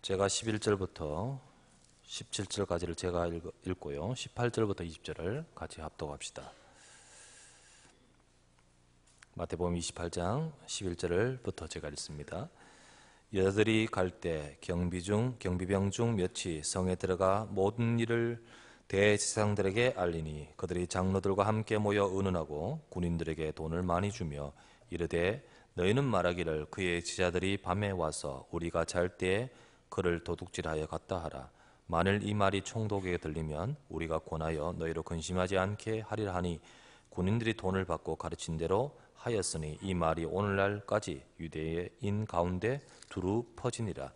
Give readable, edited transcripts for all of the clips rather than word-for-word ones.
제가 11절부터 17절까지를 제가 읽고요. 18절부터 20절을 같이 합독합시다. 마태복음 28장 11절부터 제가 읽습니다. 여자들이 갈 때 경비병 중 몇이 성에 들어가 모든 일을 대제사장들에게 알리니 그들이 장로들과 함께 모여 의논하고 군인들에게 돈을 많이 주며 이르되 너희는 말하기를 그의 제자들이 밤에 와서 우리가 잘 때에 그를 도둑질하여 갔다 하라. 만일 이 말이 총독에게 들리면 우리가 권하여 너희로 근심하지 않게 하리라 하니 군인들이 돈을 받고 가르친 대로 하였으니 이 말이 오늘날까지 유대인 가운데 두루 퍼지니라.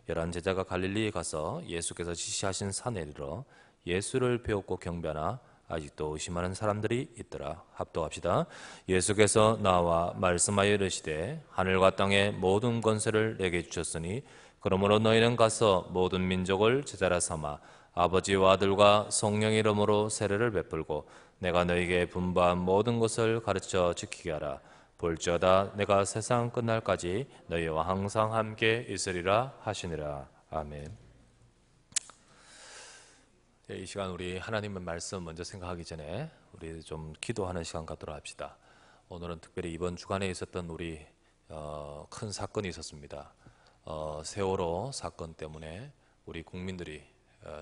11 제자가 갈릴리에 가서 예수께서 지시하신 산에 이르러 예수를 배웠고 경배하나 아직도 의심하는 사람들이 있더라. 합독합시다. 예수께서 나와 말씀하여 이르시되 하늘과 땅의 모든 권세를 내게 주셨으니 그러므로 너희는 가서 모든 민족을 제자라 삼아 아버지와 아들과 성령의 이름으로 세례를 베풀고 내가 너희에게 분부한 모든 것을 가르쳐 지키게 하라. 볼지어다 내가 세상 끝날까지 너희와 항상 함께 있으리라 하시니라. 아멘. 이 시간 우리 하나님의 말씀 먼저 생각하기 전에 우리 좀 기도하는 시간 갖도록 합시다. 오늘은 특별히 이번 주간에 있었던 우리 큰 사건이 있었습니다. 세월호 사건 때문에 우리 국민들이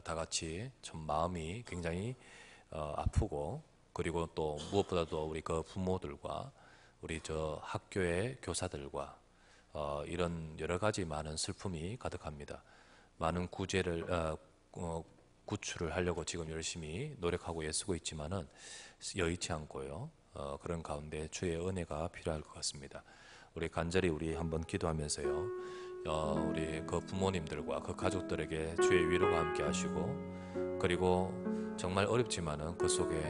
다 같이 좀 마음이 굉장히 아프고, 그리고 또 무엇보다도 우리 그 부모들과 우리 저 학교의 교사들과 이런 여러 가지 많은 슬픔이 가득합니다. 많은 구출을 하려고 지금 열심히 노력하고 애쓰고 있지만은 여의치 않고요. 그런 가운데 주의 은혜가 필요할 것 같습니다. 우리 간절히 우리 한번 기도하면서요. 우리 그 부모님들과 그 가족들에게 주의 위로가 함께 하시고, 그리고 정말 어렵지만은 그 속에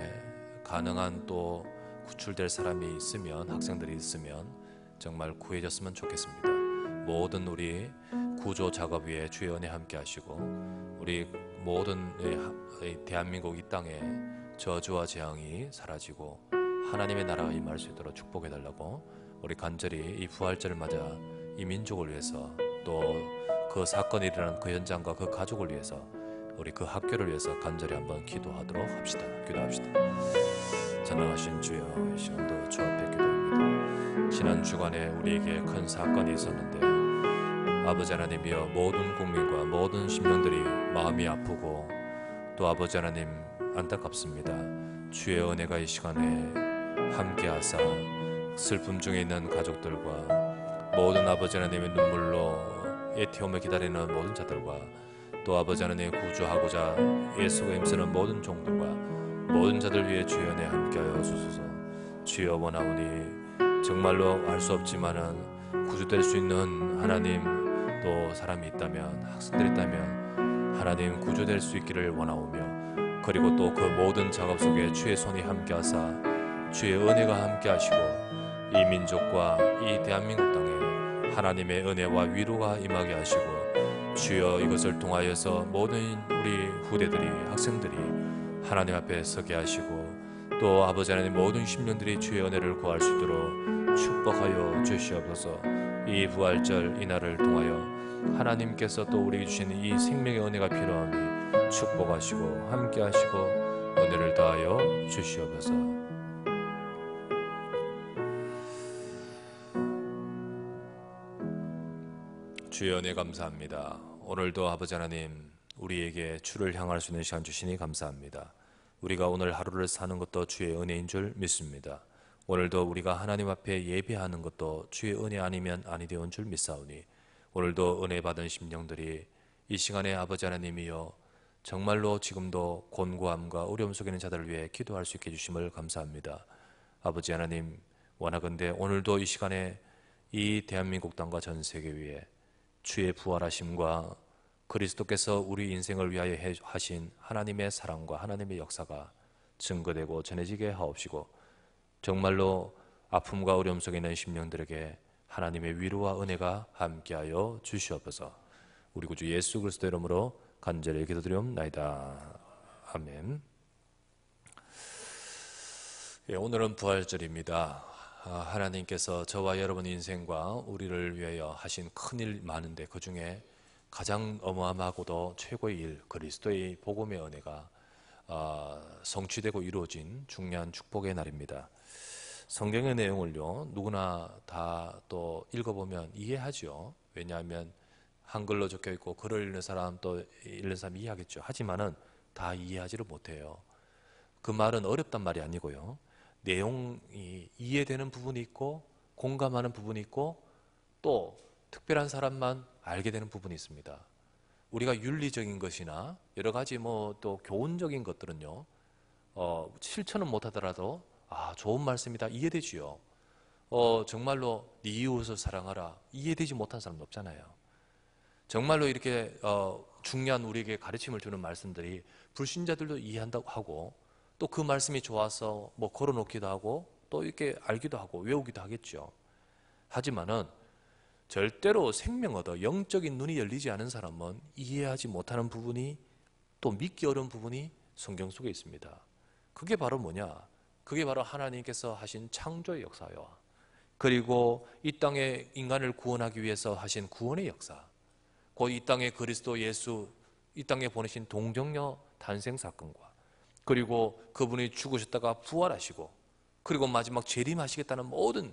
가능한 또 구출될 사람이 있으면, 학생들이 있으면 정말 구해졌으면 좋겠습니다. 모든 우리 구조 작업 위에 주의 은혜 함께 하시고, 우리 모든 대한민국 이 땅에 저주와 재앙이 사라지고 하나님의 나라가 임할 수 있도록 축복해 달라고 우리 간절히 이 부활절을 맞아 이 민족을 위해서, 또 그 사건이 일어난 그 현장과 그 가족을 위해서, 우리 그 학교를 위해서 간절히 한번 기도하도록 합시다. 기도합시다. 전능하신 주여, 이 시간도 주 앞에 기도합니다. 지난 주간에 우리에게 큰 사건이 있었는데 아버지 하나님이여, 모든 국민과 모든 심령들이 마음이 아프고 또 아버지 하나님 안타깝습니다. 주의 은혜가 이 시간에 함께하사 슬픔 중에 있는 가족들과 모든 아버지 하나님의 눈물로 애태움을 기다리는 모든 자들과 또 아버지 하나님 구조하고자 예수가 힘쓰는 모든 종들과 모든 자들 위해 주의 은혜 함께하여 주소서. 주여, 원하오니 정말로 알 수 없지만은 구주될 수 있는 하나님 또 사람이 있다면, 학생들이 있다면 하나님 구조될 수 있기를 원하오며, 그리고 또 그 모든 작업 속에 주의 손이 함께하사 주의 은혜가 함께하시고 이 민족과 이 대한민국 땅에 하나님의 은혜와 위로가 임하게 하시고, 주여 이것을 통하여서 모든 우리 후대들이, 학생들이 하나님 앞에 서게 하시고, 또 아버지 하나님 모든 심령들이 주의 은혜를 구할 수 있도록 축복하여 주시옵소서. 이 부활절 이날을 통하여 하나님께서 또 우리에게 주신 이 생명의 은혜가 필요하니 축복하시고 함께하시고 은혜를 더하여 주시옵소서. 주의 은혜 감사합니다. 오늘도 아버지 하나님 우리에게 주를 향할 수 있는 시간 주시니 감사합니다. 우리가 오늘 하루를 사는 것도 주의 은혜인 줄 믿습니다. 오늘도 우리가 하나님 앞에 예배하는 것도 주의 은혜 아니면 아니 되온 줄 믿사오니, 오늘도 은혜 받은 심령들이 이 시간에 아버지 하나님이여 정말로 지금도 곤고함과 어려움 속에 있는 자들을 위해 기도할 수 있게 해주심을 감사합니다. 아버지 하나님, 원하건대 오늘도 이 시간에 이 대한민국 땅과 전 세계 위에 주의 부활하심과 그리스도께서 우리 인생을 위하여 하신 하나님의 사랑과 하나님의 역사가 증거되고 전해지게 하옵시고, 정말로 아픔과 어려움 속에 있는 심령들에게 하나님의 위로와 은혜가 함께하여 주시옵소서. 우리 구주 예수 그리스도 이름으로 간절히 기도드리옵나이다. 아멘. 오늘은 부활절입니다. 하나님께서 저와 여러분 인생과 우리를 위하여 하신 큰일 많은데 그 중에 가장 어마어마하고도 최고의 일, 그리스도의 복음의 은혜가 성취되고 이루어진 중요한 축복의 날입니다. 성경의 내용을요, 누구나 다 또 읽어보면 이해하죠. 왜냐하면 한글로 적혀 있고 글을 읽는 사람 또 읽는 사람 이해하겠죠. 하지만은 다 이해하지를 못해요. 그 말은 어렵단 말이 아니고요. 내용이 이해되는 부분이 있고 공감하는 부분이 있고 또 특별한 사람만 알게 되는 부분이 있습니다. 우리가 윤리적인 것이나 여러 가지 뭐 또 교훈적인 것들은요, 실천은 못하더라도 좋은 말씀이다 이해되지요. 정말로 네 이웃을 사랑하라 이해되지 못한 사람도 없잖아요. 정말로 이렇게 중요한 우리에게 가르침을 주는 말씀들이 불신자들도 이해한다고 하고 또 그 말씀이 좋아서 뭐 걸어놓기도 하고 또 이렇게 알기도 하고 외우기도 하겠죠. 하지만은 절대로 생명 얻어 영적인 눈이 열리지 않은 사람은 이해하지 못하는 부분이 또 믿기 어려운 부분이 성경 속에 있습니다. 그게 바로 뭐냐? 그게 바로 하나님께서 하신 창조의 역사와 그리고 이 땅에 인간을 구원하기 위해서 하신 구원의 역사, 곧 이 땅에 그리스도 예수 이 땅에 보내신 동정녀 탄생 사건과 그리고 그분이 죽으셨다가 부활하시고 그리고 마지막 재림하시겠다는 모든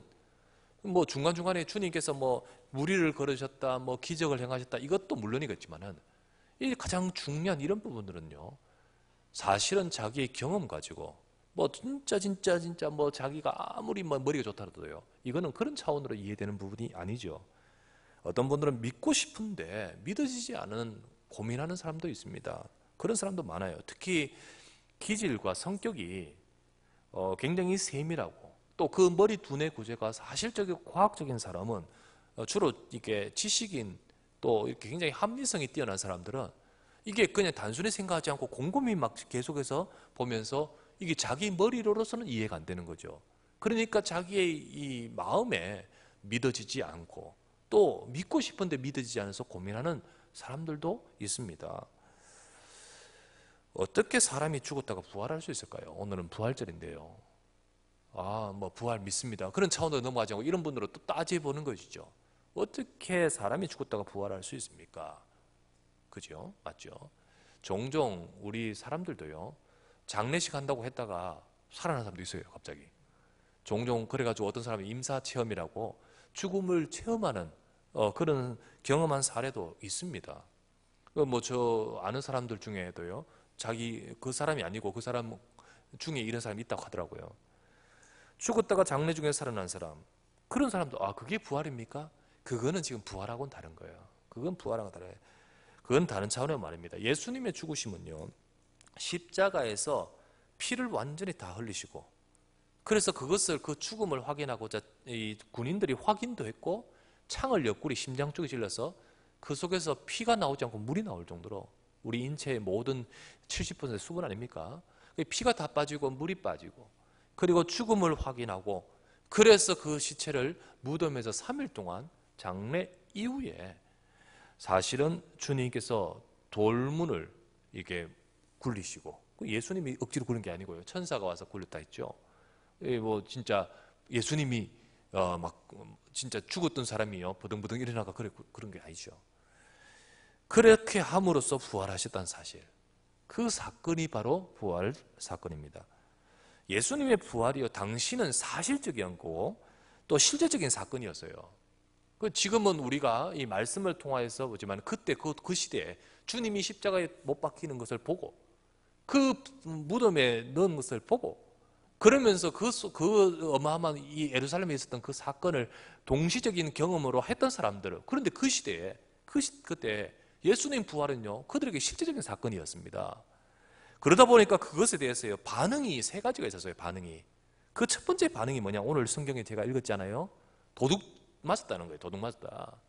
뭐 중간중간에 주님께서 뭐 무리를 걸으셨다 뭐 기적을 행하셨다 이것도 물론이겠지만은 이 가장 중요한 이런 부분들은요, 사실은 자기의 경험 가지고 뭐 진짜 뭐 자기가 아무리 뭐 머리가 좋다라도요, 이거는 그런 차원으로 이해되는 부분이 아니죠. 어떤 분들은 믿고 싶은데 믿어지지 않은 고민하는 사람도 있습니다. 그런 사람도 많아요. 특히 기질과 성격이 굉장히 세밀하고 또 그 머리 두뇌 구조가 사실적이고 과학적인 사람은 주로 이게 지식인 또 이렇게 굉장히 합리성이 뛰어난 사람들은 이게 그냥 단순히 생각하지 않고 곰곰이 막 계속해서 보면서 이게 자기 머리로서는 이해가 안 되는 거죠. 그러니까 자기의 이 마음에 믿어지지 않고 또 믿고 싶은데 믿어지지 않아서 고민하는 사람들도 있습니다. 어떻게 사람이 죽었다가 부활할 수 있을까요? 오늘은 부활절인데요. 뭐 부활 믿습니다. 그런 차원으로 넘어가지 않고 이런 분들은 또 따져보는 것이죠. 어떻게 사람이 죽었다가 부활할 수 있습니까? 그죠? 맞죠? 종종 우리 사람들도요, 장례식 한다고 했다가 살아난 사람도 있어요, 갑자기. 종종 그래가지고 어떤 사람이 임사체험이라고 죽음을 체험하는 그런 경험한 사례도 있습니다. 뭐 저 아는 사람들 중에도요, 자기 그 사람이 아니고 그 사람 중에 이런 사람이 있다고 하더라고요. 죽었다가 장례 중에 살아난 사람, 그런 사람도 그게 부활입니까? 그거는 지금 부활하고는 다른 거예요. 그건 부활하고 다르요. 그건 다른 차원의 말입니다. 예수님의 죽으심은요, 십자가에서 피를 완전히 다 흘리시고 그래서 그것을 그 죽음을 확인하고자 이 군인들이 확인도 했고 창을 옆구리 심장 쪽에 찔러서 그 속에서 피가 나오지 않고 물이 나올 정도로 우리 인체의 모든 70% 수분 아닙니까? 피가 다 빠지고 물이 빠지고 그리고 죽음을 확인하고 그래서 그 시체를 무덤에서 3일 동안 장례 이후에 사실은 주님께서 돌문을 이게 굴리시고 예수님이 억지로 굴린 게 아니고요, 천사가 와서 굴렸다 했죠. 뭐 진짜 예수님이 막 진짜 죽었던 사람이요 버등버등 일어나가 그런 게 아니죠. 그렇게 함으로써 부활하셨다는 사실, 그 사건이 바로 부활 사건입니다. 예수님의 부활이요, 당시는 사실적이었고 또 실제적인 사건이었어요. 지금은 우리가 이 말씀을 통하여서 보지만 그때 그 시대에 주님이 십자가에 못 박히는 것을 보고 그 무덤에 넣은 것을 보고 그러면서 그 어마어마한 이 예루살렘에 있었던 그 사건을 동시적인 경험으로 했던 사람들은, 그런데 그 시대에 그때 예수님 부활은요 그들에게 실제적인 사건이었습니다. 그러다 보니까 그것에 대해서요 반응이 세 가지가 있었어요. 반응이, 그 첫 번째 반응이 뭐냐, 오늘 성경에 제가 읽었잖아요. 도둑 맞았다는 거예요. 도둑 맞았다.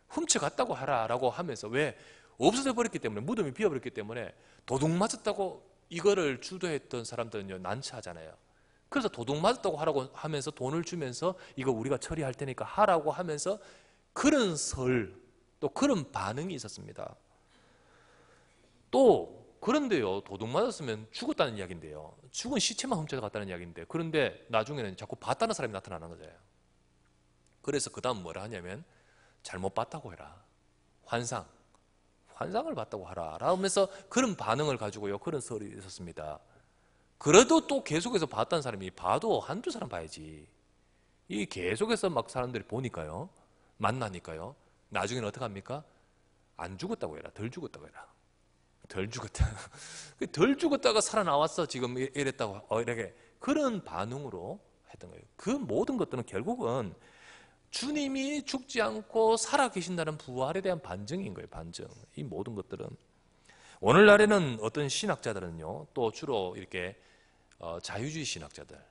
훔쳐갔다고 하라라고 하면서, 왜? 없어져 버렸기 때문에, 무덤이 비어버렸기 때문에 도둑 맞았다고 이거를 주도했던 사람들은요 난처하잖아요. 그래서 도둑 맞았다고 하라고 하면서 돈을 주면서 이거 우리가 처리할 테니까 하라고 하면서 그런 또 그런 반응이 있었습니다. 또 그런데요, 도둑 맞았으면 죽었다는 이야기인데요, 죽은 시체만 훔쳐갔다는 이야기인데, 그런데 나중에는 자꾸 봤다는 사람이 나타나는 거예요. 그래서 그 다음 뭐라 하냐면 잘못 봤다고 해라, 환상, 환상을 봤다고 하라 라면서 그런 반응을 가지고요, 그런 설이 있었습니다. 그래도 또 계속해서 봤다는 사람이 봐도 한두 사람 봐야지. 이 계속해서 막 사람들이 보니까요, 만나니까요, 나중에는 어떻게 합니까? 안 죽었다고 해라, 덜 죽었다고 해라. 덜 죽었다. 덜 죽었다가 살아나왔어 지금 이랬다고, 이렇게 그런 반응으로 했던 거예요. 그 모든 것들은 결국은 주님이 죽지 않고 살아계신다는 부활에 대한 반증인 거예요. 반증. 이 모든 것들은 오늘날에는 어떤 신학자들은요, 또 주로 이렇게 자유주의 신학자들,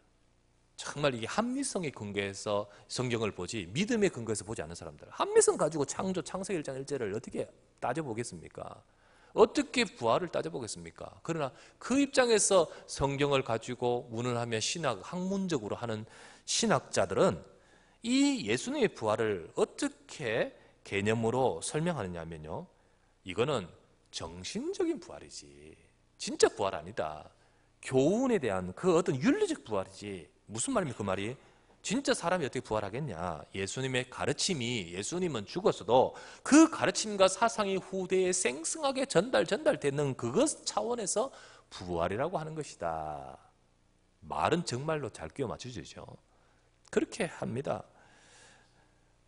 정말 이게 합리성의 근거에서 성경을 보지 믿음의 근거에서 보지 않는 사람들, 합리성 가지고 창세기 1장 1절을 어떻게 따져보겠습니까? 어떻게 부활을 따져보겠습니까? 그러나 그 입장에서 성경을 가지고 운운하며 신학, 학문적으로 하는 신학자들은 이 예수님의 부활을 어떻게 개념으로 설명하느냐 하면요, 이거는 정신적인 부활이지 진짜 부활 아니다. 교훈에 대한 그 어떤 윤리적 부활이지. 무슨 말입니까 그 말이? 진짜 사람이 어떻게 부활하겠냐. 예수님의 가르침이, 예수님은 죽었어도 그 가르침과 사상이 후대에 생생하게 전달되는 그것 차원에서 부활이라고 하는 것이다. 말은 정말로 잘 끼워 맞추죠. 그렇게 합니다.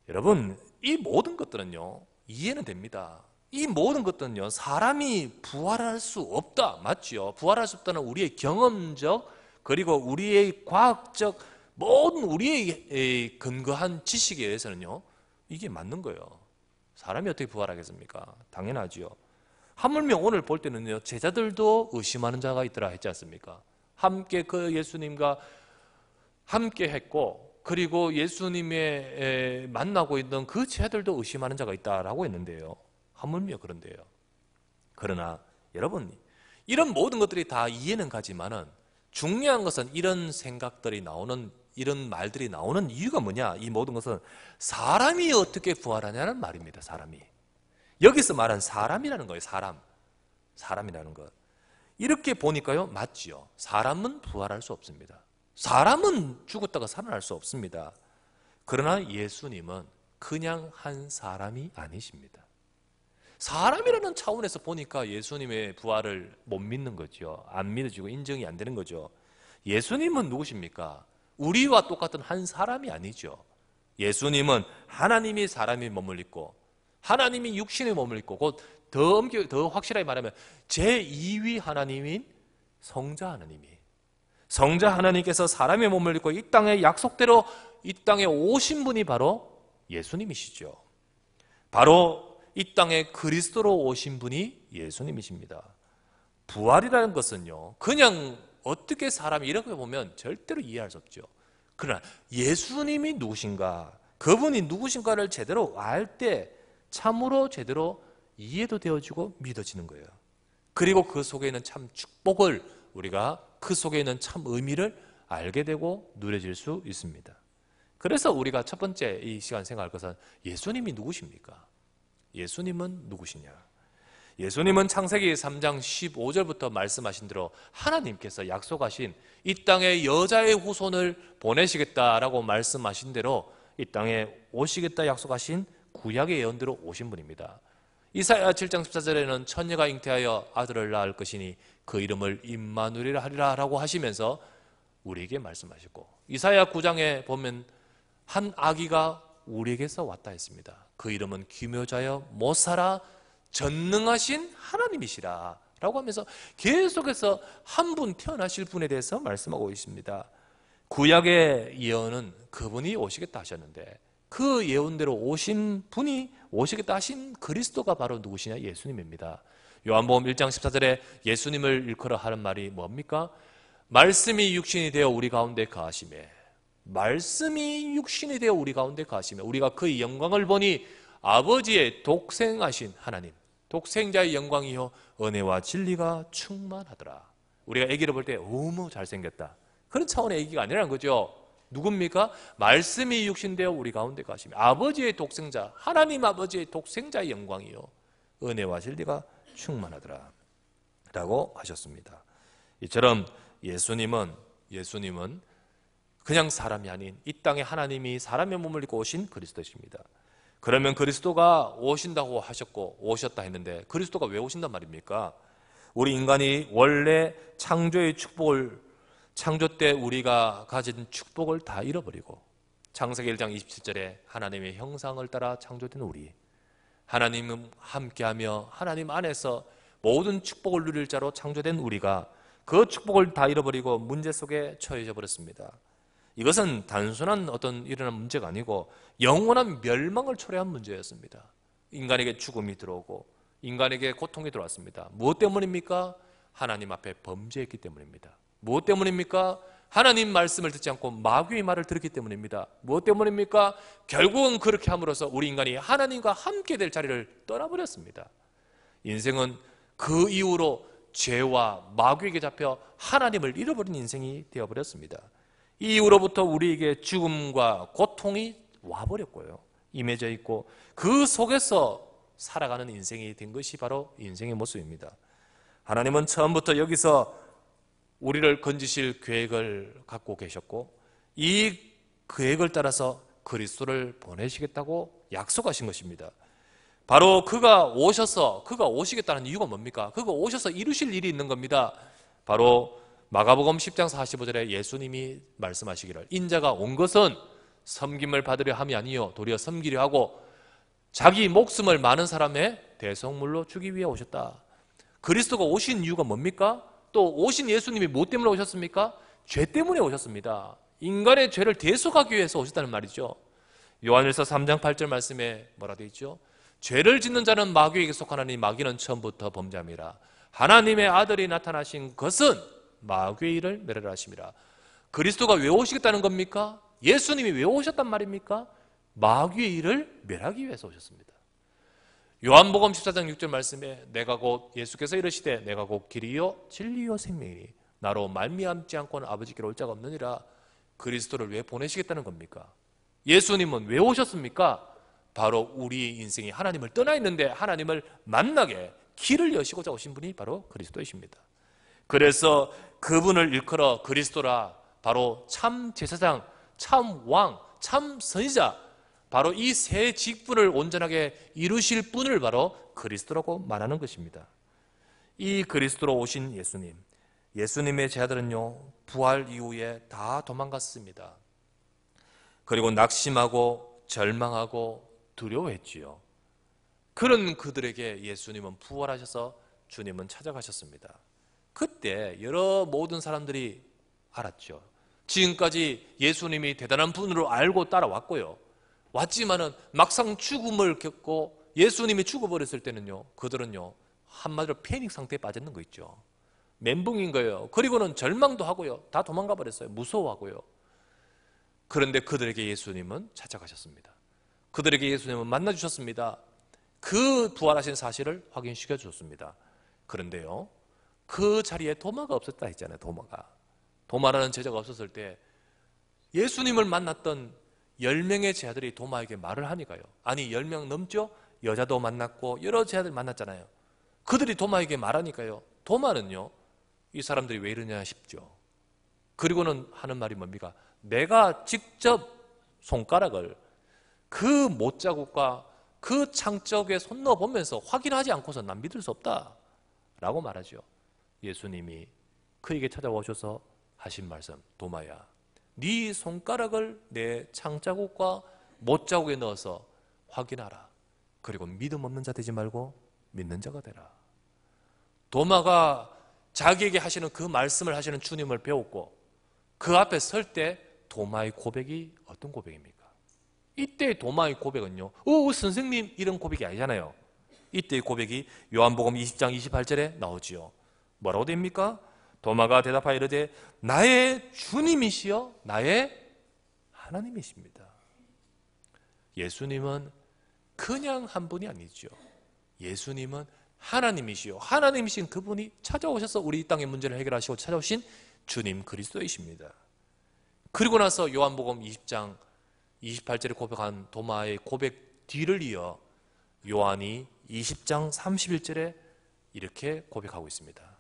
여러분, 이 모든 것들은요, 이해는 됩니다. 이 모든 것들은요, 사람이 부활할 수 없다, 맞죠? 부활할 수 없다는 우리의 경험적, 그리고 우리의 과학적, 모든 우리의 근거한 지식에 의해서는요, 이게 맞는 거예요. 사람이 어떻게 부활하겠습니까? 당연하지요. 하물며 오늘 볼 때는요, 제자들도 의심하는 자가 있더라 했지 않습니까? 함께 그 예수님과 함께 했고, 그리고 예수님의 만나고 있던 그 제자들도 의심하는 자가 있다라고 했는데요, 하물며 그런데요. 그러나 여러분, 이런 모든 것들이 다 이해는 가지만은 중요한 것은 이런 생각들이 나오는, 이런 말들이 나오는 이유가 뭐냐? 이 모든 것은 사람이 어떻게 부활하냐는 말입니다. 사람이. 여기서 말한 사람이라는 거예요. 사람이라는 것. 이렇게 보니까요, 맞지요. 사람은 부활할 수 없습니다. 사람은 죽었다가 살아날 수 없습니다. 그러나 예수님은 그냥 한 사람이 아니십니다. 사람이라는 차원에서 보니까 예수님의 부활을 못 믿는 거죠. 안 믿어지고 인정이 안 되는 거죠. 예수님은 누구십니까? 우리와 똑같은 한 사람이 아니죠. 예수님은 하나님이 사람이 몸을 입고, 하나님이 육신의 몸을 입고, 곧 더 확실하게 말하면 제2위 하나님인 성자 하나님께서 사람의 몸을 입고 이 땅에 약속대로 이 땅에 오신 분이 바로 예수님이시죠. 바로 이 땅에 그리스도로 오신 분이 예수님이십니다. 부활이라는 것은요, 그냥 어떻게 사람이 이렇게 보면 절대로 이해할 수 없죠. 그러나 예수님이 누구신가, 그분이 누구신가를 제대로 알 때 참으로 제대로 이해도 되어지고 믿어지는 거예요. 그리고 그 속에 있는 참 축복을, 우리가 그 속에 있는 참 의미를 알게 되고 누려질 수 있습니다. 그래서 우리가 첫 번째 이 시간 생각할 것은 예수님이 누구십니까? 예수님은 누구시냐? 예수님은 창세기 3장 15절부터 말씀하신 대로 하나님께서 약속하신 이 땅에 여자의 후손을 보내시겠다라고 말씀하신 대로 이 땅에 오시겠다 약속하신 구약의 예언대로 오신 분입니다. 이사야 7장 14절에는 처녀가 잉태하여 아들을 낳을 것이니 그 이름을 임마누엘이라 하리라 라고 하시면서 우리에게 말씀하셨고, 이사야 9장에 보면 한 아기가 우리에게서 왔다 했습니다. 그 이름은 기묘자여 못살아 전능하신 하나님이시라 라고 하면서 계속해서 한 분 태어나실 분에 대해서 말씀하고 있습니다. 구약의 예언은 그분이 오시겠다 하셨는데 그 예언대로 오신 분이 오시겠다 하신 그리스도가 바로 누구시냐? 예수님입니다. 요한복음 1장 14절에 예수님을 일컬어 하는 말이 뭡니까? 말씀이 육신이 되어 우리 가운데 거하시매, 말씀이 육신이 되어 우리 가운데 거하시매, 우리가 그의 영광을 보니 아버지의 독생하신 하나님, 독생자의 영광이요 은혜와 진리가 충만하더라. 우리가 아기를 볼 때 너무 잘생겼다, 그런 차원의 아기가 아니라는 거죠. 누굽니까? 말씀이 육신되어 우리 가운데 거하시매, 아버지의 독생자, 하나님 아버지의 독생자의 영광이요 은혜와 진리가 충만하더라 라고 하셨습니다. 이처럼 예수님은 그냥 사람이 아닌 이 땅에 하나님이 사람의 몸을 입고 오신 그리스도십니다. 그러면 그리스도가 오신다고 하셨고 오셨다 했는데 그리스도가 왜 오신단 말입니까? 우리 인간이 원래 창조의 축복을, 창조 때 우리가 가진 축복을 다 잃어버리고 창세기 1장 27절에 하나님의 형상을 따라 창조된 우리, 하나님은 함께하며 하나님 안에서 모든 축복을 누릴 자로 창조된 우리가 그 축복을 다 잃어버리고 문제 속에 처해져 버렸습니다. 이것은 단순한 어떤 일어난 문제가 아니고 영원한 멸망을 초래한 문제였습니다. 인간에게 죽음이 들어오고 인간에게 고통이 들어왔습니다. 무엇 때문입니까? 하나님 앞에 범죄했기 때문입니다. 무엇 때문입니까? 하나님 말씀을 듣지 않고 마귀의 말을 들었기 때문입니다. 무엇 때문입니까? 결국은 그렇게 함으로써 우리 인간이 하나님과 함께 될 자리를 떠나버렸습니다. 인생은 그 이후로 죄와 마귀에게 잡혀 하나님을 잃어버린 인생이 되어버렸습니다. 이 이후로부터 우리에게 죽음과 고통이 와버렸고요. 임해져 있고 그 속에서 살아가는 인생이 된 것이 바로 인생의 모습입니다. 하나님은 처음부터 여기서 우리를 건지실 계획을 갖고 계셨고 이 계획을 따라서 그리스도를 보내시겠다고 약속하신 것입니다. 바로 그가 오시겠다는 이유가 뭡니까? 그가 오셔서 이루실 일이 있는 겁니다. 바로 마가복음 10장 45절에 예수님이 말씀하시기를 인자가 온 것은 섬김을 받으려 함이 아니요 도리어 섬기려 하고 자기 목숨을 많은 사람의 대속물로 주기 위해 오셨다. 그리스도가 오신 이유가 뭡니까? 또 오신 예수님이 무엇 때문에 오셨습니까? 죄 때문에 오셨습니다. 인간의 죄를 대속하기 위해서 오셨다는 말이죠. 요한일서 3장 8절 말씀에 뭐라 되어 있죠? 죄를 짓는 자는 마귀에게 속하나니 마귀는 처음부터 범죄함이라. 하나님의 아들이 나타나신 것은 마귀의 일을 멸하라 하심이라. 그리스도가 왜 오시겠다는 겁니까? 예수님이 왜 오셨단 말입니까? 마귀의 일을 멸하기 위해서 오셨습니다. 요한복음 14장 6절 말씀에 내가 곧 예수께서 이르시되 내가 곧 길이요 진리요 생명이니 나로 말미암지 않고는 아버지께로 올 자가 없느니라. 그리스도를 왜 보내시겠다는 겁니까? 예수님은 왜 오셨습니까? 바로 우리 인생이 하나님을 떠나 있는데 하나님을 만나게 길을 여시고자 오신 분이 바로 그리스도이십니다. 그래서 그분을 일컬어 그리스도라, 바로 참 제사장, 참 왕, 참 선지자, 바로 이 세 직분을 온전하게 이루실 분을 바로 그리스도라고 말하는 것입니다. 이 그리스도로 오신 예수님, 예수님의 제자들은요 부활 이후에 다 도망갔습니다. 그리고 낙심하고 절망하고 두려워했지요. 그런 그들에게 예수님은 부활하셔서 주님은 찾아가셨습니다. 그때 모든 사람들이 알았죠. 지금까지 예수님이 대단한 분으로 알고 따라왔고요. 왔지만은 막상 죽음을 겪고 예수님이 죽어버렸을 때는요, 그들은요 한마디로 패닉 상태에 빠졌는 거 있죠. 멘붕인 거예요. 그리고는 절망도 하고요, 다 도망가 버렸어요. 무서워하고요. 그런데 그들에게 예수님은 찾아가셨습니다. 그들에게 예수님은 만나주셨습니다. 그 부활하신 사실을 확인시켜 주셨습니다. 그런데요, 그 자리에 도마가 없었다 했잖아요. 도마라는 제자가 없었을 때 예수님을 만났던 10명의 제자들이 도마에게 말을 하니까요. 아니 10명 넘죠? 여자도 만났고 여러 제자들 만났잖아요. 그들이 도마에게 말하니까요, 도마는요 이 사람들이 왜 이러냐 싶죠. 그리고는 하는 말이 뭡니까? 내가 직접 손가락을 그 못자국과 그 창적에 손 넣어보면서 확인하지 않고서 난 믿을 수 없다 라고 말하죠. 예수님이 그에게 찾아오셔서 하신 말씀, 도마야, 네 손가락을 내 창자국과 못자국에 넣어서 확인하라. 그리고 믿음 없는 자 되지 말고 믿는 자가 되라. 도마가 자기에게 하시는 그 말씀을 하시는 주님을 배웠고 그 앞에 설 때 도마의 고백이 어떤 고백입니까? 이때 도마의 고백은요, 선생님 이런 고백이 아니잖아요. 이때의 고백이 요한복음 20장 28절에 나오지요. 뭐라고 됩니까? 도마가 대답하여 이르되 나의 주님이시여 나의 하나님이십니다. 예수님은 그냥 한 분이 아니죠. 예수님은 하나님이시요 하나님이신 그분이 찾아오셔서 우리 이 땅의 문제를 해결하시고 찾아오신 주님 그리스도이십니다. 그리고 나서 요한복음 20장 28절에 고백한 도마의 고백 뒤를 이어 요한이 20장 31절에 이렇게 고백하고 있습니다.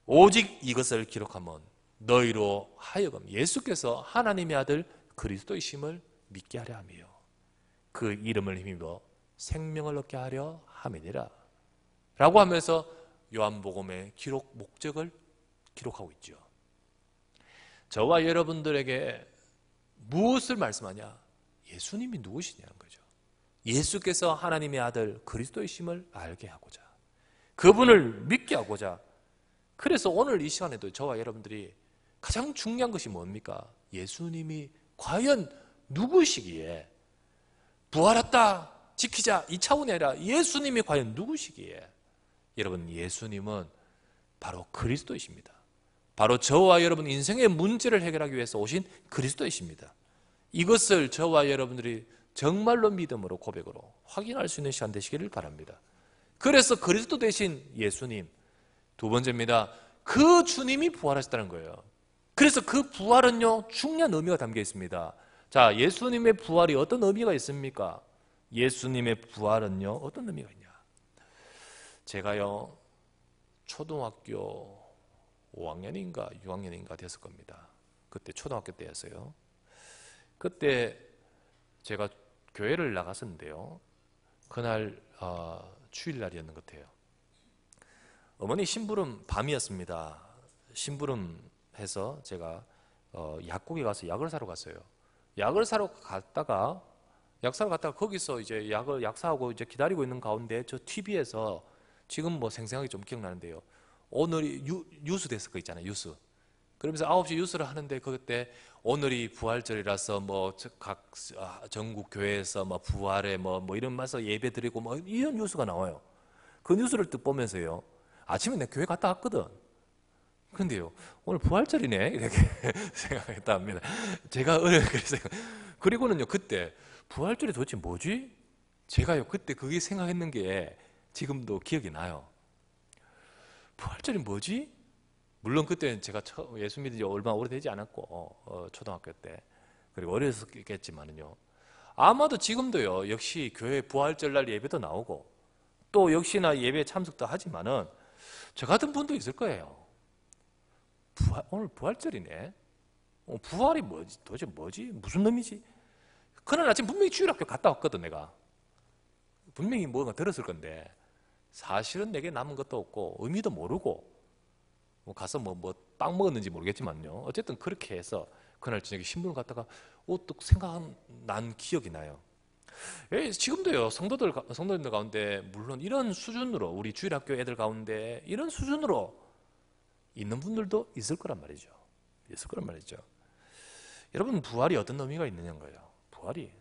오직 이것을 기록하면 너희로 하여금 예수께서 하나님의 아들 그리스도이심을 믿게 하려 함이요. 그 이름을 힘입어 생명을 얻게 하려 함이니라 라고 하면서 요한복음의 목적을 기록하고 있죠. 저와 여러분들에게 무엇을 말씀하냐? 예수님이 누구시냐는 거죠. 예수께서 하나님의 아들 그리스도이심을 알게 하고자, 그분을 믿게 하고자. 그래서 오늘 이 시간에도 저와 여러분들이 가장 중요한 것이 뭡니까? 예수님이 과연 누구시기에, 부활했다 지키자 이 차원이 아니라 예수님이 과연 누구시기에, 여러분 예수님은 바로 그리스도이십니다. 바로 저와 여러분 인생의 문제를 해결하기 위해서 오신 그리스도이십니다. 이것을 저와 여러분들이 정말로 믿음으로 고백으로 확인할 수 있는 시간 되시기를 바랍니다. 그래서 그리스도 대신 예수님, 두 번째입니다. 그 주님이 부활하셨다는 거예요. 그래서 그 부활은요 중요한 의미가 담겨 있습니다. 자, 예수님의 부활이 어떤 의미가 있습니까? 예수님의 부활은요 어떤 의미가 있냐? 제가요 초등학교 5학년인가 6학년인가 됐을 겁니다. 그때 초등학교 때였어요. 그때 제가 교회를 나갔었는데요, 그날 주일날이었는 것 같아요. 어머니 심부름 밤이었습니다. 심부름해서 제가 약국에 가서 약을 사러 갔어요. 약을 사러 갔다가 거기서 이제 약 사하고 이제 기다리고 있는 가운데 저 TV에서 지금 뭐 생생하게 좀 기억나는데요, 오늘이 뉴스 됐을 거 있잖아요. 뉴스. 그러면서 9시 뉴스를 하는데 그때 오늘이 부활절이라서 뭐 각 전국 교회에서 뭐 부활에 뭐 이런 말서 예배 드리고 뭐 이런 뉴스가 나와요. 그 뉴스를 또 보면서요, 아침에 내가 교회 갔다 왔거든. 근데요 오늘 부활절이네 이렇게 생각했다 합니다. 제가 그래서 그리고는요 그때 부활절이 도대체 뭐지? 제가요 그때 그게 생각했는 게 지금도 기억이 나요. 부활절이 뭐지? 물론 그때는 제가 예수 믿은 지 얼마 오래되지 않았고 초등학교 때, 그리고 어렸었겠지만은요, 아마도 지금도요 역시 교회 부활절날 예배도 나오고 또 역시나 예배 참석도 하지만은 저 같은 분도 있을 거예요. 오늘 부활절이네. 부활이 뭐지? 도대체 뭐지? 무슨 놈이지? 그날 아침 분명히 주일학교 갔다 왔거든. 내가 분명히 뭔가 들었을 건데 사실은 내게 남은 것도 없고 의미도 모르고 가서 빵 먹었는지 모르겠지만요, 어쨌든 그렇게 해서 그날 저녁에 신문을 갖다가 또 생각난 기억이 나요. 지금도요 성도들 가운데 물론 이런 수준으로, 우리 주일학교 애들 가운데 이런 수준으로 있는 분들도 있을 거란 말이죠. 여러분 부활이 어떤 의미가 있느냐는 거예요. 부활이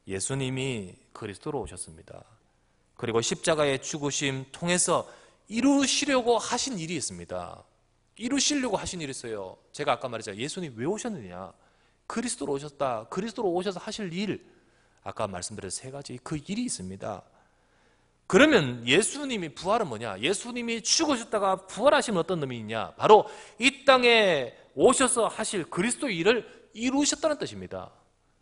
예수님이 그리스도로 오셨습니다. 그리고 십자가의 죽으심 통해서 이루시려고 하신 일이 있습니다. 이루시려고 하신 일이 있어요. 제가 아까 말했잖아요. 예수님 왜 오셨느냐? 그리스도로 오셨다. 그리스도로 오셔서 하실 일, 아까 말씀드린 세 가지 그 일이 있습니다. 그러면 예수님이 부활은 뭐냐? 예수님이 죽으셨다가 부활하시면 어떤 의미이냐? 바로 이 땅에 오셔서 하실 그리스도의 일을 이루셨다는 뜻입니다.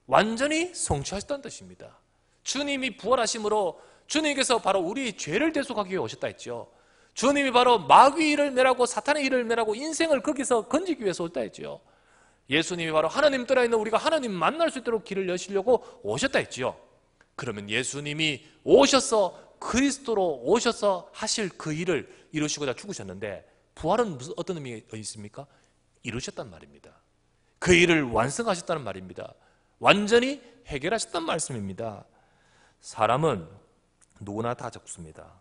완전히 성취하셨다는 뜻입니다. 주님이 부활하심으로 주님께서 바로 우리 죄를 대속하기 위해 오셨다 했죠. 주님이 바로 마귀의 일을 매라고, 사탄의 일을 매라고, 인생을 거기서 건지기 위해서 오셨다 했죠. 예수님이 바로 하나님 떠나 있는 우리가 하나님 만날 수 있도록 길을 여시려고 오셨다 했죠. 그러면 예수님이 오셔서 그리스도로 오셔서 하실 그 일을 이루시고자 죽으셨는데, 부활은 무슨 어떤 의미가 있습니까? 이루셨단 말입니다. 그 일을 완성하셨다는 말입니다. 완전히 해결하셨단 말씀입니다. 사람은 누구나 다 죽습니다.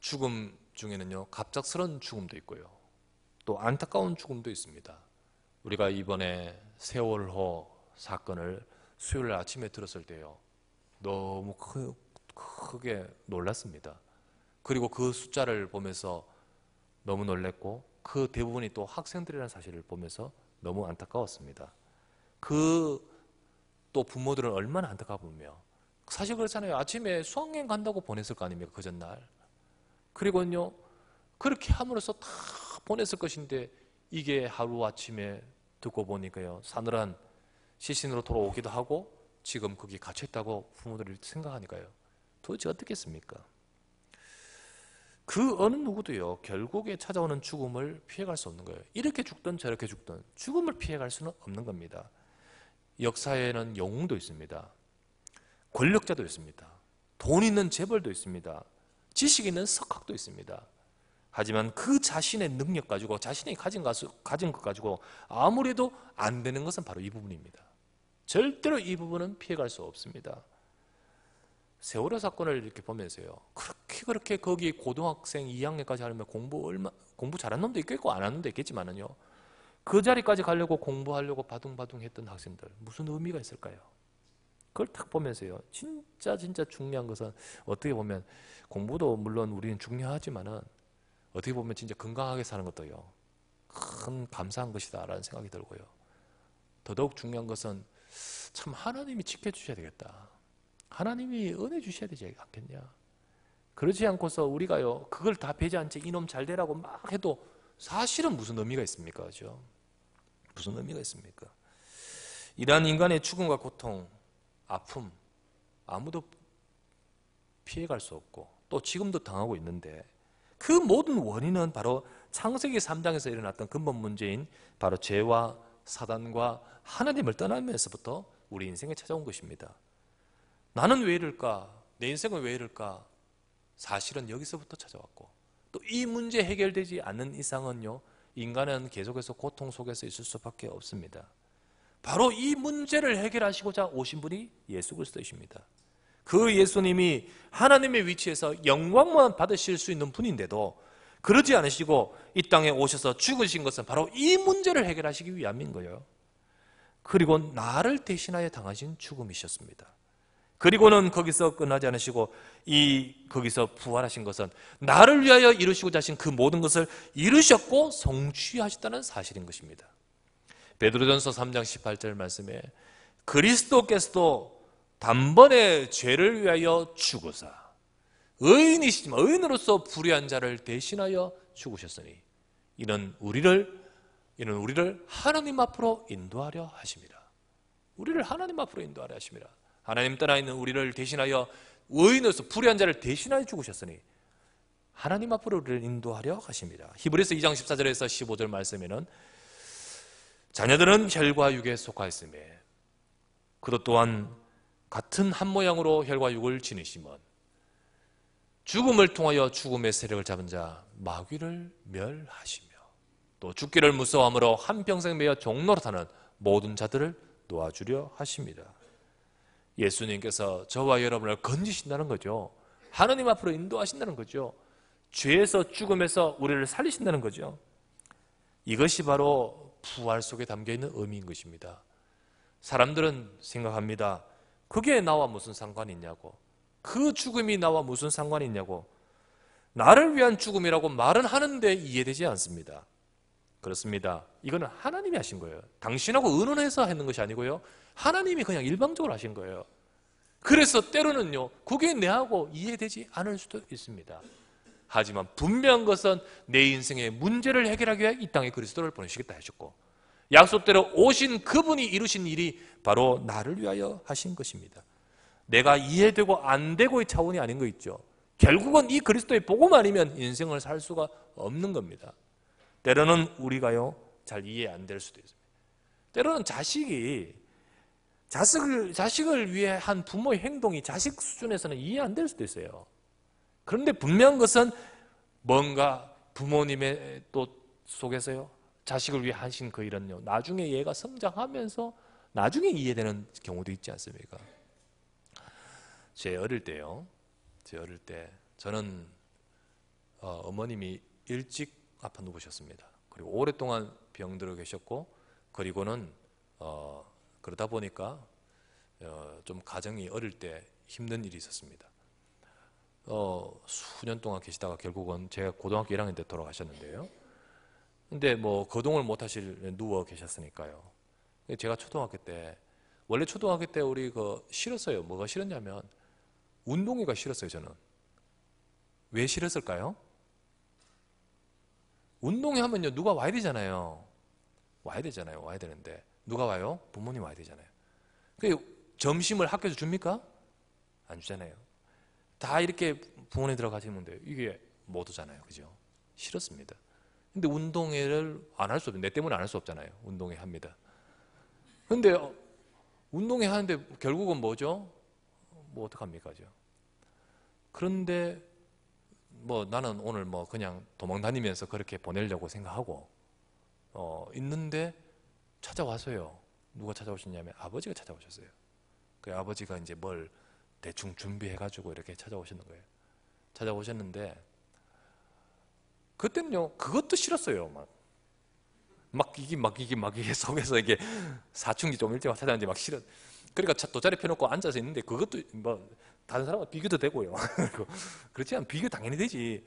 죽음 중에는요 갑작스러운 죽음도 있고요, 또 안타까운 죽음도 있습니다. 우리가 이번에 세월호 사건을 수요일 아침에 들었을 때요 너무 크게 놀랐습니다. 그리고 그 숫자를 보면서 너무 놀랐고, 그 대부분이 또 학생들이라는 사실을 보면서 너무 안타까웠습니다. 또 부모들은 얼마나 안타까우며, 사실 그렇잖아요. 아침에 수학여행 간다고 보냈을 거 아닙니까, 그 전날. 그리고요 그렇게 함으로써 다 보냈을 것인데, 이게 하루아침에 듣고 보니까요 사늘한 시신으로 돌아오기도 하고 지금 거기 갇혀있다고 부모들이 생각하니까요 도대체 어떻겠습니까? 그 어느 누구도요 결국에 찾아오는 죽음을 피해갈 수 없는 거예요. 이렇게 죽든 저렇게 죽든 죽음을 피해갈 수는 없는 겁니다. 역사에는 영웅도 있습니다. 권력자도 있습니다. 돈 있는 재벌도 있습니다. 지식 있는 석학도 있습니다. 하지만 그 자신의 능력 가지고 자신이 가진 것 가지고 아무래도 안 되는 것은 바로 이 부분입니다. 절대로 이 부분은 피해갈 수 없습니다. 세월호 사건을 이렇게 보면서요, 그렇게 거기 고등학생 2학년까지 하려면 공부 잘한 놈도 있겠고 안 하는 놈도 있겠지만은요, 그 자리까지 가려고 공부하려고 바둥바둥 했던 학생들 무슨 의미가 있을까요? 그걸 딱 보면서요, 진짜 중요한 것은 어떻게 보면 공부도 물론 우리는 중요하지만은 어떻게 보면 진짜 건강하게 사는 것도요, 큰 감사한 것이다라는 생각이 들고요. 더더욱 중요한 것은 참 하나님이 지켜주셔야 되겠다. 하나님이 은혜 주셔야 되지 않겠냐. 그러지 않고서 우리가요, 그걸 다 배제한 채 이놈 잘 되라고 막 해도 사실은 무슨 의미가 있습니까? 그죠? 무슨 의미가 있습니까? 이러한 인간의 죽음과 고통, 아픔, 아무도 피해갈 수 없고 또 지금도 당하고 있는데, 그 모든 원인은 바로 창세기 3장에서 일어났던 근본 문제인 바로 죄와 사단과 하나님을 떠나면서부터 우리 인생에 찾아온 것입니다. 나는 왜 이럴까? 내 인생은 왜 이럴까? 사실은 여기서부터 찾아왔고, 또 이 문제 해결되지 않는 이상은요, 인간은 계속해서 고통 속에서 있을 수밖에 없습니다. 바로 이 문제를 해결하시고자 오신 분이 예수 그리스도이십니다. 그 예수님이 하나님의 위치에서 영광만 받으실 수 있는 분인데도 그러지 않으시고 이 땅에 오셔서 죽으신 것은 바로 이 문제를 해결하시기 위함인 거예요. 그리고 나를 대신하여 당하신 죽음이셨습니다. 그리고는 거기서 끝나지 않으시고 거기서 부활하신 것은 나를 위하여 이루시고자 하신 그 모든 것을 이루셨고 성취하셨다는 사실인 것입니다. 베드로전서 3장 18절 말씀에 그리스도께서도 단번에 죄를 위하여 죽으사 의인이시지만 의인으로서 불의한 자를 대신하여 죽으셨으니 이는 우리를 하나님 앞으로 인도하려 하십니다. 우리를 하나님 앞으로 인도하려 하십니다. 하나님 따라 있는 우리를 대신하여 의인으로서 불의한 자를 대신하여 죽으셨으니 하나님 앞으로 우리를 인도하려 하십니다. 히브리서 2장 14절에서 15절 말씀에는 자녀들은 혈과 육에 속하였으며 그도 또한 같은 한 모양으로 혈과 육을 지니시면 죽음을 통하여 죽음의 세력을 잡은 자 마귀를 멸하시며 또 죽기를 무서워함으로 한평생 매여 종노릇하는 모든 자들을 놓아주려 하십니다. 예수님께서 저와 여러분을 건지신다는 거죠. 하나님 앞으로 인도하신다는 거죠. 죄에서 죽음에서 우리를 살리신다는 거죠. 이것이 바로 부활 속에 담겨있는 의미인 것입니다. 사람들은 생각합니다. 그게 나와 무슨 상관이 있냐고, 그 죽음이 나와 무슨 상관이 있냐고, 나를 위한 죽음이라고 말은 하는데 이해되지 않습니다. 그렇습니다. 이거는 하나님이 하신 거예요. 당신하고 의논해서 하는 것이 아니고요, 하나님이 그냥 일방적으로 하신 거예요. 그래서 때로는요, 그게 내하고 이해되지 않을 수도 있습니다. 하지만 분명한 것은 내 인생의 문제를 해결하기 위해 이 땅에 그리스도를 보내시겠다 하셨고, 약속대로 오신 그분이 이루신 일이 바로 나를 위하여 하신 것입니다. 내가 이해되고 안 되고의 차원이 아닌 거 있죠. 결국은 이 그리스도의 복음 아니면 인생을 살 수가 없는 겁니다. 때로는 우리가요, 잘 이해 안 될 수도 있습니다. 때로는 자식을 위해 한 부모의 행동이 자식 수준에서는 이해 안 될 수도 있어요. 그런데 분명한 것은 뭔가 부모님의 또 속에서요, 자식을 위해 하신 그 일은요, 나중에 얘가 성장하면서 나중에 이해되는 경우도 있지 않습니까? 제 어릴 때 저는 어머님이 일찍 아파 누우셨습니다. 그리고 오랫동안 병들어 계셨고, 그리고는 그러다 보니까 좀 가정이 어릴 때 힘든 일이 있었습니다. 수년 동안 계시다가 결국은 제가 고등학교 1학년 때 돌아가셨는데요. 근데 뭐 거동을 못 하실 누워 계셨으니까요. 제가 원래 초등학교 때 우리 싫었어요. 뭐가 싫었냐면 운동회가 싫었어요. 저는. 왜 싫었을까요? 운동회 하면요, 누가 와야 되잖아요. 와야 되는데 누가 와요? 부모님 와야 되잖아요. 점심을 학교에서 줍니까? 안 주잖아요. 다 이렇게 부모님 들어가시면 돼요. 이게 못 오잖아요. 그죠? 싫었습니다. 근데 운동회를 안 할 수 없어요. 내 때문에 안 할 수 없잖아요. 운동회 합니다. 근데 운동회 하는데 결국은 뭐죠? 뭐 어떡합니까? 그런데 뭐 나는 오늘 뭐 그냥 도망 다니면서 그렇게 보내려고 생각하고 있는데 찾아와서요. 누가 찾아오셨냐면 아버지가 찾아오셨어요. 그 아버지가 이제 뭘 대충 준비해가지고 이렇게 찾아오시는 거예요. 찾아오셨는데 그때는요 그것도 싫었어요. 이게 속에서 이게 사춘기 좀 일찍 찾아왔는데 막 싫어. 그러니까 돗자리 펴놓고 앉아서 있는데 그것도 뭐 다른 사람과 비교도 되고요. 그렇지 않으면 비교 당연히 되지.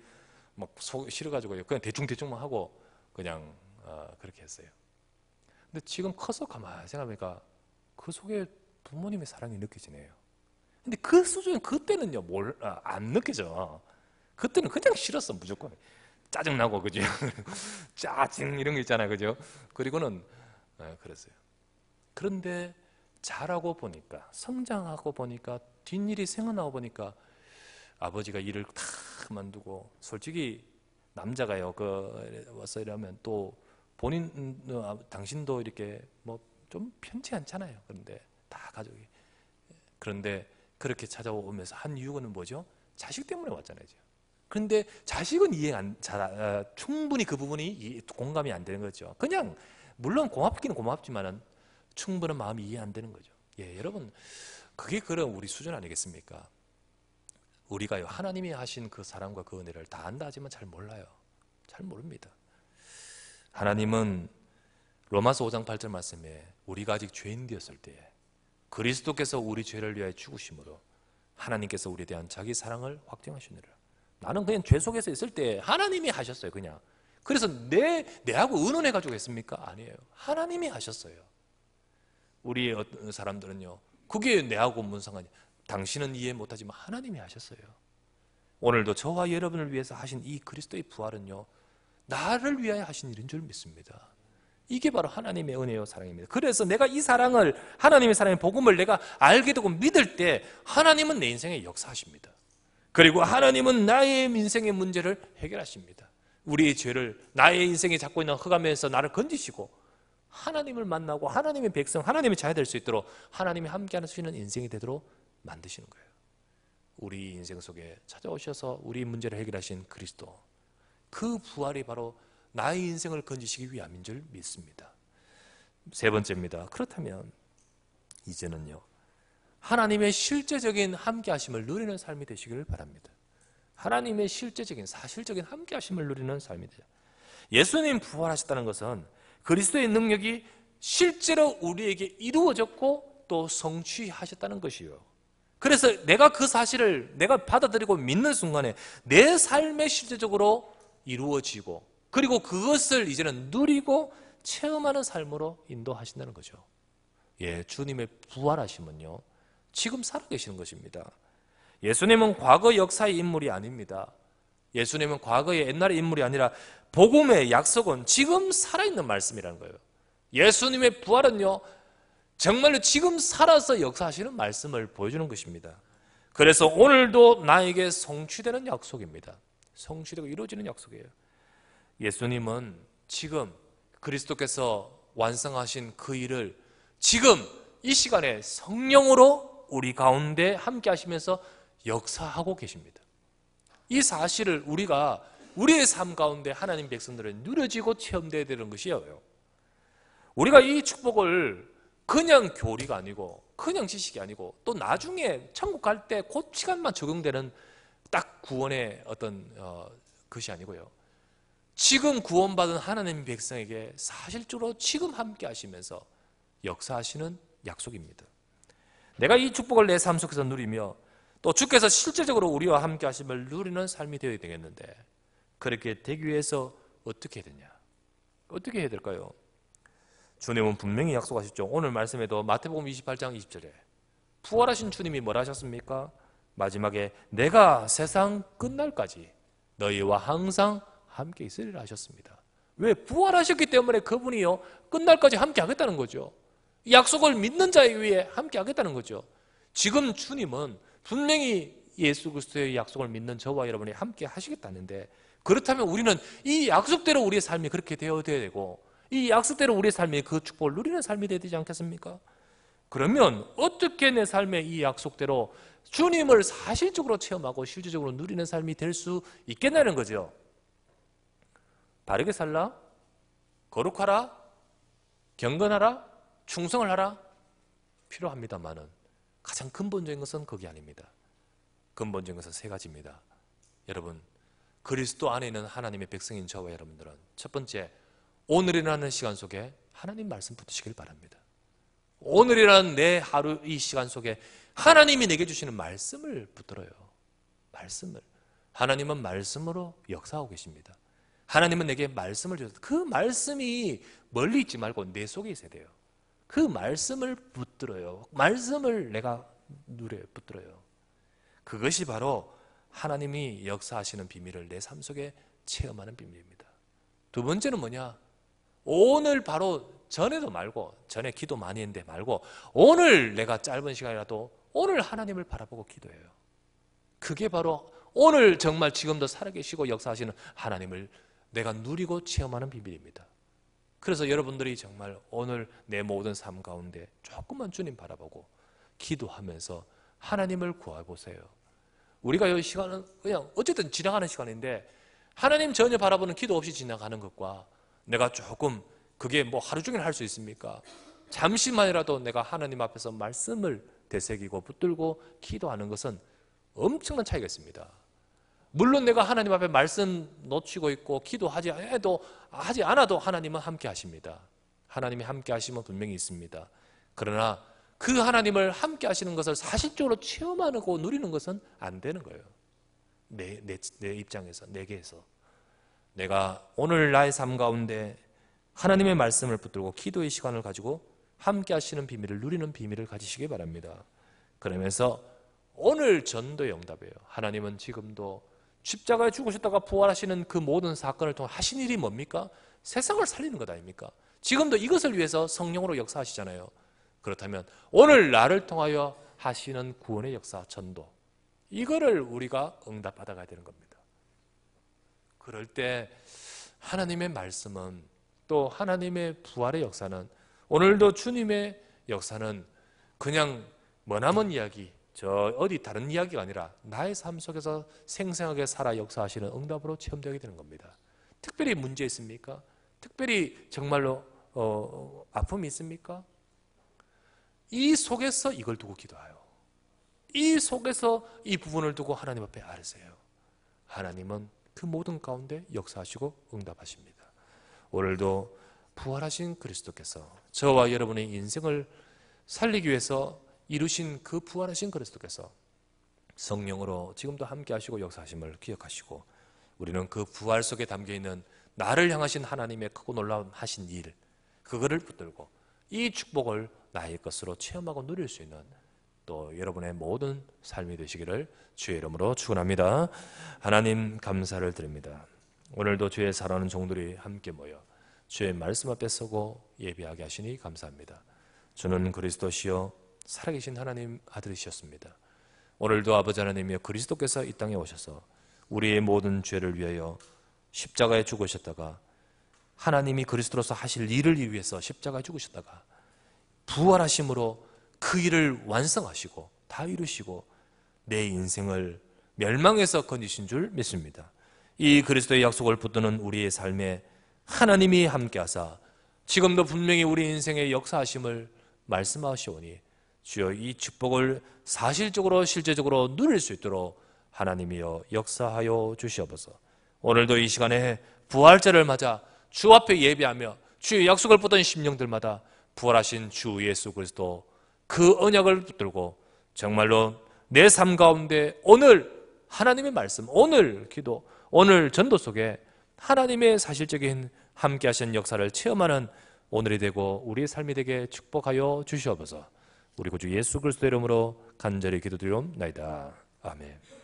막 속 싫어가지고 그냥 대충만 하고 그냥 그렇게 했어요. 근데 지금 커서 가만히 생각해보니까 그 속에 부모님의 사랑이 느껴지네요. 근데 그 수준 그때는요 안 느껴져. 그때는 그냥 싫었어 무조건. 짜증나고 그죠? 짜증 이런 거 있잖아요, 그죠? 그리고는 그랬어요. 그런데 자라고 보니까 성장하고 보니까 뒷일이 생각나고 보니까 아버지가 일을 다 그만두고 솔직히 남자가요 와서 이러면 또 본인 당신도 이렇게 뭐 좀 편치 않잖아요. 그런데 다 가족이 그런데 그렇게 찾아오면서 한 이유는 뭐죠? 자식 때문에 왔잖아요. 그런데 자식은 충분히 그 부분이 공감이 안 되는 거죠. 그냥 물론 고맙기는 고맙지만은 충분한 마음이 이해 안 되는 거죠. 예, 여러분 그게 그런 우리 수준 아니겠습니까? 우리가요 하나님이 하신 그 사랑과 그 은혜를 다 안다 하지만 잘 몰라요. 잘 모릅니다. 하나님은 로마서 5장 8절 말씀에 우리가 아직 죄인 되었을 때에 그리스도께서 우리 죄를 위하여 죽으심으로 하나님께서 우리에 대한 자기 사랑을 확증하시느라. 나는 그냥 죄 속에서 있을 때 하나님이 하셨어요. 그냥 그래서 내하고 의논해가지고 했습니까? 아니에요. 하나님이 하셨어요. 우리 어떤 사람들은요 그게 내하고 무슨 상관이야. 당신은 이해 못하지만 하나님이 하셨어요. 오늘도 저와 여러분을 위해서 하신 이 그리스도의 부활은요 나를 위하여 하신 일인 줄 믿습니다. 이게 바로 하나님의 은혜요 사랑입니다. 그래서 내가 이 사랑을 하나님의 사랑의 복음을 내가 알게 되고 믿을 때 하나님은 내 인생에 역사하십니다. 그리고 하나님은 나의 인생의 문제를 해결하십니다. 우리의 죄를 나의 인생에 잡고 있는 흑암에서 나를 건지시고 하나님을 만나고 하나님의 백성, 하나님의 자녀 될 수 있도록 하나님이 함께하는 수 있는 인생이 되도록 만드시는 거예요. 우리 인생 속에 찾아오셔서 우리 문제를 해결하신 그리스도, 그 부활이 바로 나의 인생을 건지시기 위함인 줄 믿습니다. 세 번째입니다. 그렇다면 이제는요 하나님의 실제적인 함께하심을 누리는 삶이 되시기를 바랍니다. 하나님의 실제적인 사실적인 함께하심을 누리는 삶이 되죠. 예수님 부활하셨다는 것은 그리스도의 능력이 실제로 우리에게 이루어졌고 또 성취하셨다는 것이요. 그래서 내가 그 사실을 내가 받아들이고 믿는 순간에 내 삶에 실제적으로 이루어지고 그리고 그것을 이제는 누리고 체험하는 삶으로 인도하신다는 거죠. 예, 주님의 부활하심은요 지금 살아계시는 것입니다. 예수님은 과거 역사의 인물이 아닙니다. 예수님은 과거의 옛날의 인물이 아니라 복음의 약속은 지금 살아있는 말씀이라는 거예요. 예수님의 부활은요 정말로 지금 살아서 역사하시는 말씀을 보여주는 것입니다. 그래서 오늘도 나에게 성취되는 약속입니다. 성취되고 이루어지는 약속이에요. 예수님은 지금 그리스도께서 완성하신 그 일을 지금 이 시간에 성령으로 우리 가운데 함께 하시면서 역사하고 계십니다. 이 사실을 우리가 우리의 삶 가운데 하나님 백성들은 누려지고 체험되어야 되는 것이에요. 우리가 이 축복을 그냥 교리가 아니고 그냥 지식이 아니고 또 나중에 천국 갈 때 그 시간만 적용되는 딱 구원의 어떤 것이 아니고요. 지금 구원받은 하나님 백성에게 사실적으로 지금 함께 하시면서 역사하시는 약속입니다. 내가 이 축복을 내 삶 속에서 누리며 또 주께서 실제적으로 우리와 함께 하심을 누리는 삶이 되어야 되겠는데 그렇게 되기 위해서 어떻게 해야 되냐? 어떻게 해야 될까요? 주님은 분명히 약속하셨죠. 오늘 말씀에도 마태복음 28장 20절에 부활하신 주님이 뭐라 하셨습니까? 마지막에 내가 세상 끝날까지 너희와 항상 함께 있으리라 하셨습니다. 왜? 부활하셨기 때문에 그분이요 끝날까지 함께 하겠다는 거죠. 약속을 믿는 자에 위해 함께 하겠다는 거죠. 지금 주님은 분명히 예수 그리스도의 약속을 믿는 저와 여러분이 함께 하시겠다는데 그렇다면 우리는 이 약속대로 우리의 삶이 그렇게 되어야 되고 이 약속대로 우리의 삶이 그 축복을 누리는 삶이 되어야 되지 않겠습니까? 그러면 어떻게 내 삶의 이 약속대로 주님을 사실적으로 체험하고 실질적으로 누리는 삶이 될 수 있겠냐는 거죠. 바르게 살라? 거룩하라? 경건하라? 충성을 하라? 필요합니다만은 가장 근본적인 것은 그게 아닙니다. 근본적인 것은 세 가지입니다. 여러분, 그리스도 안에 있는 하나님의 백성인 저와 여러분들은 첫 번째, 오늘이라는 시간 속에 하나님 말씀 붙드시길 바랍니다. 오늘이라는 내 하루 이 시간 속에 하나님이 내게 주시는 말씀을 붙들어요. 말씀을. 하나님은 말씀으로 역사하고 계십니다. 하나님은 내게 말씀을 주셔서 그 말씀이 멀리 있지 말고 내 속에 있어야 돼요. 그 말씀을 붙들어요. 말씀을 내가 누려요. 붙들어요. 그것이 바로 하나님이 역사하시는 비밀을 내 삶 속에 체험하는 비밀입니다. 두 번째는 뭐냐? 오늘 바로 전에도 말고, 전에 기도 많이 했는데 말고, 오늘 내가 짧은 시간이라도 오늘 하나님을 바라보고 기도해요. 그게 바로 오늘 정말 지금도 살아계시고 역사하시는 하나님을 내가 누리고 체험하는 비밀입니다. 그래서 여러분들이 정말 오늘 내 모든 삶 가운데 조금만 주님 바라보고 기도하면서 하나님을 구해보세요. 우리가 이 시간은 그냥 어쨌든 지나가는 시간인데 하나님 전혀 바라보는 기도 없이 지나가는 것과 내가 조금 그게 뭐 하루 종일 할 수 있습니까? 잠시만이라도 내가 하나님 앞에서 말씀을 되새기고 붙들고 기도하는 것은 엄청난 차이가 있습니다. 물론 내가 하나님 앞에 말씀 놓치고 있고 기도하지 않아도 하나님은 함께 하십니다. 하나님이 함께 하시면 분명히 있습니다. 그러나 그 하나님을 함께 하시는 것을 사실적으로 체험하고 누리는 것은 안 되는 거예요. 내 입장에서, 내게서. 내가 오늘 나의 삶 가운데 하나님의 말씀을 붙들고 기도의 시간을 가지고 함께 하시는 비밀을 누리는 비밀을 가지시기 바랍니다. 그러면서 오늘 전도의 응답이에요. 하나님은 지금도 십자가에 죽으셨다가 부활하시는 그 모든 사건을 통해 하신 일이 뭡니까? 세상을 살리는 것 아닙니까? 지금도 이것을 위해서 성령으로 역사하시잖아요. 그렇다면 오늘 나를 통하여 하시는 구원의 역사, 전도, 이거를 우리가 응답받아 가야 되는 겁니다. 그럴 때 하나님의 말씀은, 또 하나님의 부활의 역사는, 오늘도 주님의 역사는 그냥 머나먼 이야기, 저 어디 다른 이야기가 아니라 나의 삶 속에서 생생하게 살아 역사하시는 응답으로 체험되게 되는 겁니다. 특별히 문제 있습니까? 특별히 정말로 아픔이 있습니까? 이 속에서 이걸 두고 기도해요. 이 속에서 이 부분을 두고 하나님 앞에 아뢰세요. 하나님은 그 모든 가운데 역사하시고 응답하십니다. 오늘도 부활하신 그리스도께서 저와 여러분의 인생을 살리기 위해서 이루신 그 부활하신 그리스도께서 성령으로 지금도 함께 하시고 역사하심을 기억하시고, 우리는 그 부활 속에 담겨있는 나를 향하신 하나님의 크고 놀라운 하신 일, 그거를 붙들고 이 축복을 나의 것으로 체험하고 누릴 수 있는 또 여러분의 모든 삶이 되시기를 주의 이름으로 축원합니다. 하나님 감사를 드립니다. 오늘도 주의 사랑하는 종들이 함께 모여 주의 말씀 앞에 서고 예배하게 하시니 감사합니다. 주는 그리스도시요 살아계신 하나님 아들이셨습니다. 오늘도 아버지 하나님이여 그리스도께서 이 땅에 오셔서 우리의 모든 죄를 위하여 십자가에 죽으셨다가 하나님이 그리스도로서 하실 일을 위해서 십자가에 죽으셨다가 부활하심으로 그 일을 완성하시고 다 이루시고 내 인생을 멸망에서 건지신 줄 믿습니다. 이 그리스도의 약속을 붙드는 우리의 삶에 하나님이 함께하사 지금도 분명히 우리 인생의 역사하심을 말씀하시오니 주여 이 축복을 사실적으로 실제적으로 누릴 수 있도록 하나님이여 역사하여 주시옵소서. 오늘도 이 시간에 부활절을 맞아 주 앞에 예배하며 주의 약속을 붙든 심령들마다 부활하신 주 예수 그리스도 그 언약을 붙들고 정말로 내 삶 가운데 오늘 하나님의 말씀, 오늘 기도, 오늘 전도 속에 하나님의 사실적인 함께 하신 역사를 체험하는 오늘이 되고 우리의 삶이 되게 축복하여 주시옵소서. 우리 구주 예수 그리스도 이름으로 간절히 기도드리옵나이다. 아멘.